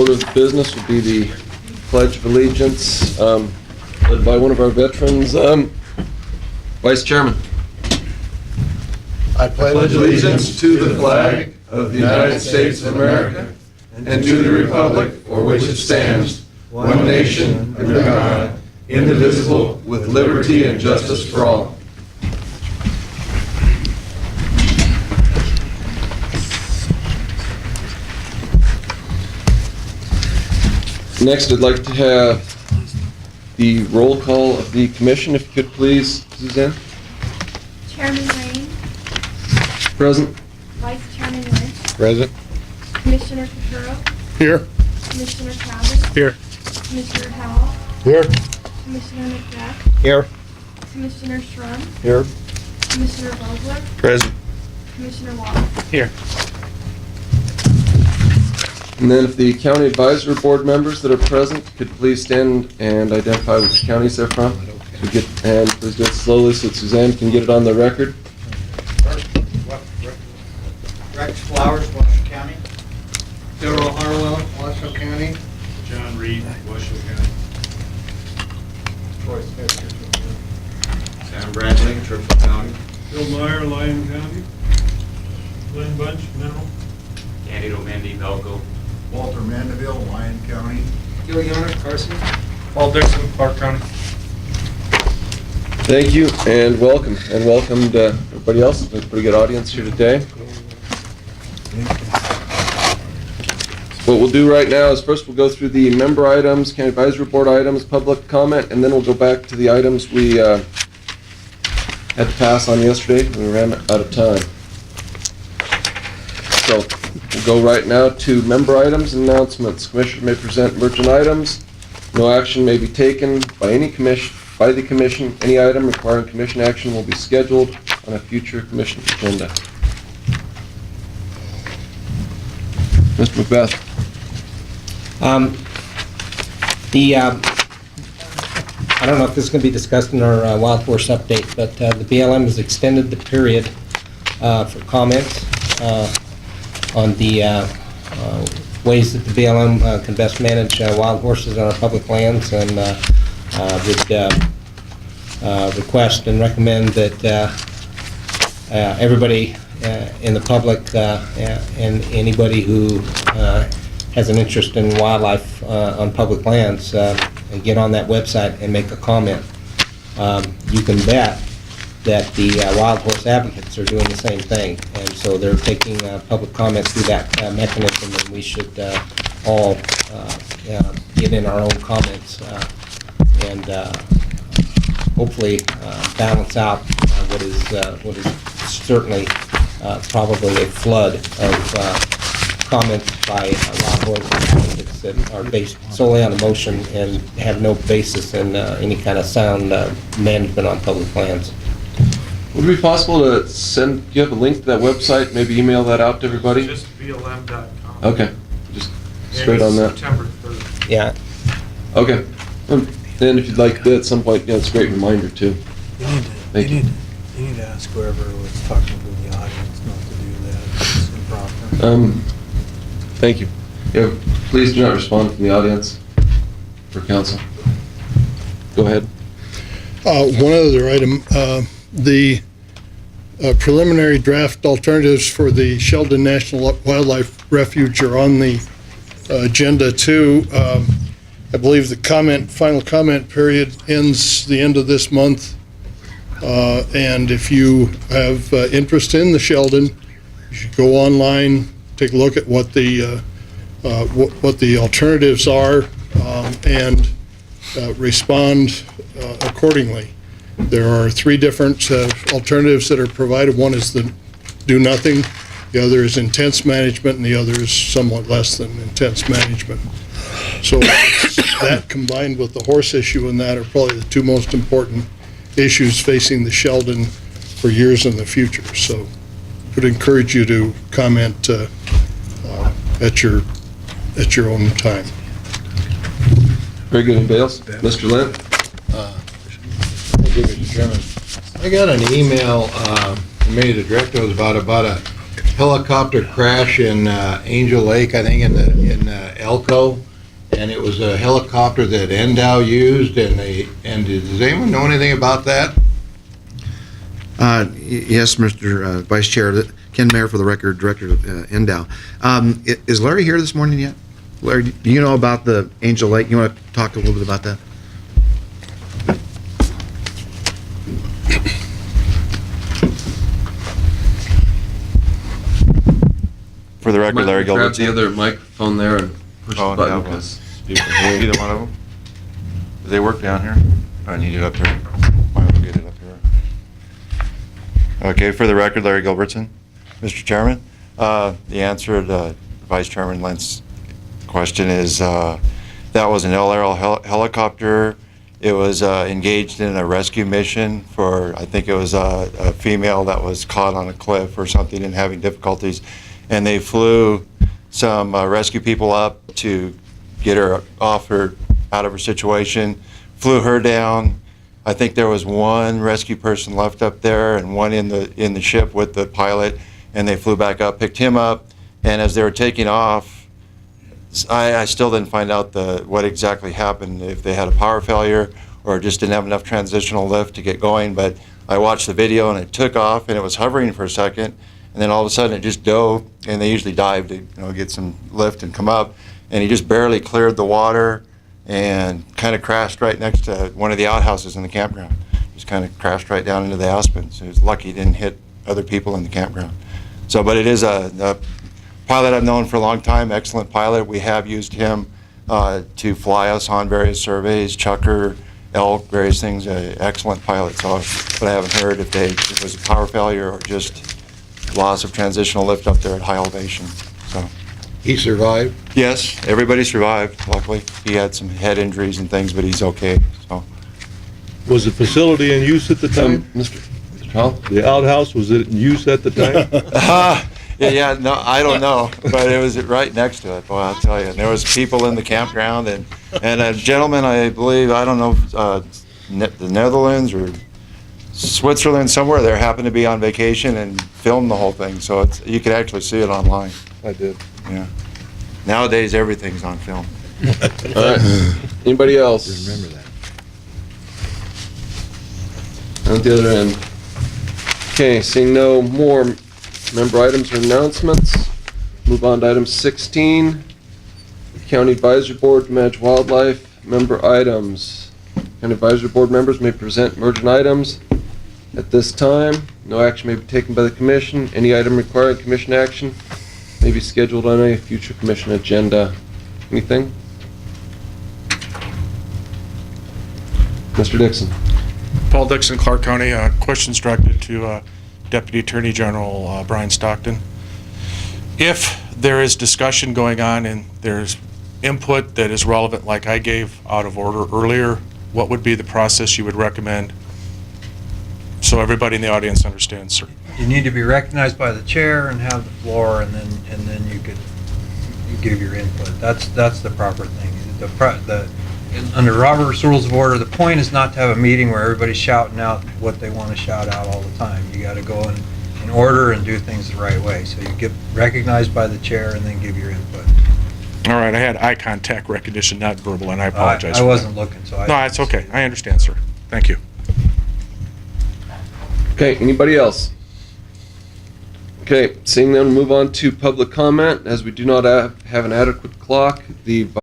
order of business would be the Pledge of Allegiance, led by one of our veterans, Vice Chairman. I pledge allegiance to the flag of the United States of America and to the republic for which it stands, one nation, under God, indivisible, with liberty and justice for all. Next, I'd like to have the roll call of the commission, if you could please, Suzanne. Chairman Rain, Present. Vice Chairman Lynch, Present. Commissioner Petro, Here. Commissioner Cabot, Here. Commissioner Howell, Here. Commissioner McBeth, Here. Commissioner Shrum, Here. Commissioner Vogler, Present. Commissioner Wallace. Here. And then if the county advisory board members that are present could please stand and identify which counties they're from. And please do it slowly so that Suzanne can get it on the record. Rex Flowers, Washoe County. Darrell Harwell, Washoe County. John Reed, Washoe County. Troy Smith, Churchill County. Sam Bradley, Churchill County. Bill Meyer, Lyon County. Lynn Bunch, Mineral. Candido Mendy, Belco. Walter Mandeville, Lyon County. Gil Yoner, Carson. Paul Dixon, Park County. Thank you and welcome. And welcome to everybody else. It's been a pretty good audience here today. What we'll do right now is first we'll go through the member items, county advisory board items, public comment, and then we'll go back to the items we had to pass on yesterday. We ran out of time. So we'll go right now to member items and announcements. Commissioner may present emergent items. No action may be taken by the commission. Any item requiring commission action will be scheduled on a future commission agenda. Mr. McBeth. I don't know if this is going to be discussed in our wild horse update, but the BLM has extended the period for comments on the ways that the BLM can best manage wild horses on our public lands, and would request and recommend that everybody in the public and anybody who has an interest in wildlife on public lands get on that website and make a comment. You can bet that the wild horse advocates are doing the same thing, and so they're taking public comments through that mechanism, and we should all get in our own comments and hopefully balance out what is certainly probably a flood of comments by wild horse advocates that are based solely on emotion and have no basis in any kind of sound management on public lands. Would it be possible to send, do you have a link to that website, maybe email that out to everybody? Just BLM.com. Okay, just straight on that. September 3rd. Yeah. Okay, then if you'd like to, at some point, yeah, it's a great reminder too. Thank you. You need to ask whoever was talking to the audience not to do that. It's improper. Thank you. Yeah, please do not respond from the audience for council. Go ahead. One other item, the preliminary draft alternatives for the Sheldon National Wildlife Refuge are on the agenda too. I believe the final comment period ends the end of this month. And if you have interest in the Sheldon, you should go online, take a look at what the alternatives are, and respond accordingly. There are three different alternatives that are provided. One is the do nothing, the other is intense management, and the other is somewhat less than intense management. So that combined with the horse issue and that are probably the two most important issues facing the Sheldon for years in the future. So I would encourage you to comment at your own time. Very good. Anybody else? Mr. Lynn? Thank you, Mr. Chairman. I got an email from me, the director, was about a helicopter crash in Angel Lake, I think in Elko, and it was a helicopter that NDOW used, and does anyone know anything about that? Yes, Mr. Vice Chair. Ken Mayer for the record, Director of NDOW. Is Larry here this morning yet? Larry, do you know about the Angel Lake? You want to talk a little bit about that? For the record, Larry Grab Gilbert. the other microphone there and push the button because people hear you. Either one of them? Do they work down here? I need it up here. Might as well get it up here. Okay, for the record, Larry Gilbertson. Mr. Chairman, the answer to Vice Chairman Lent's question is that was an LRL helicopter. It was engaged in a rescue mission for, I think it was a female that was caught on a cliff or something and having difficulties. And they flew some rescue people up to get her out of her situation, flew her down. I think there was one rescue person left up there and one in the ship with the pilot, and they flew back up, picked him up, and as they were taking off, I still didn't find out what exactly happened, if they had a power failure or just didn't have enough transitional lift to get going, but I watched the video and it took off and it was hovering for a second, and then all of a sudden it just dove, and they usually dive to get some lift and come up, and he just barely cleared the water and kind of crashed right next to one of the outhouses in the campground. Just kind of crashed right down into the aspens. He was lucky he didn't hit other people in the campground. So, but it is a pilot I've known for a long time, excellent pilot. We have used him to fly us on various surveys, Chucker, elk, various things, excellent pilot. So, but I haven't heard if it was a power failure or just loss of transitional lift up there at high elevation. So. He survived? Yes, everybody survived, luckily. He had some head injuries and things, but he's okay, so. Was the facility in use at the time? Mr. Hall? The outhouse, was it in use at the time? Yeah, no, I don't know, but it was right next to it, boy, I'll tell you. And there was people in the campground, and a gentleman, I believe, I don't know, the Netherlands or Switzerland, somewhere there, happened to be on vacation and filmed the whole thing, so you could actually see it online. I did. Yeah. Nowadays, everything's on film. All right. Anybody else? Remember that. On the other end. Okay, seeing no more member items or announcements, move on to item 16. County Advisory Board to manage wildlife. Member items. County Advisory Board members may present emergent items. At this time, no action may be taken by the commission. Any item requiring commission action may be scheduled on a future commission agenda. Anything? Mr. Dixon. Paul Dixon, Clark County. Questions directed to Deputy Attorney General Brian Stockton. If there is discussion going on and there's input that is relevant, like I gave out of order earlier, what would be the process you would recommend so everybody in the audience understands, sir? You need to be recognized by the chair and have the floor, and then you give your input. That's the proper thing. Under Robert's Rules of Order, the point is not to have a meeting where everybody's shouting out what they want to shout out all the time. You got to go in order and do things the right way. So you get recognized by the chair and then give your input. All right, I had eye contact recognition, not verbal, and I apologize. I wasn't looking, so No, it's okay. I understand, sir. Thank you. Okay, anybody else? Okay, seeing none, move on to public comment. As we do not have an adequate clock, the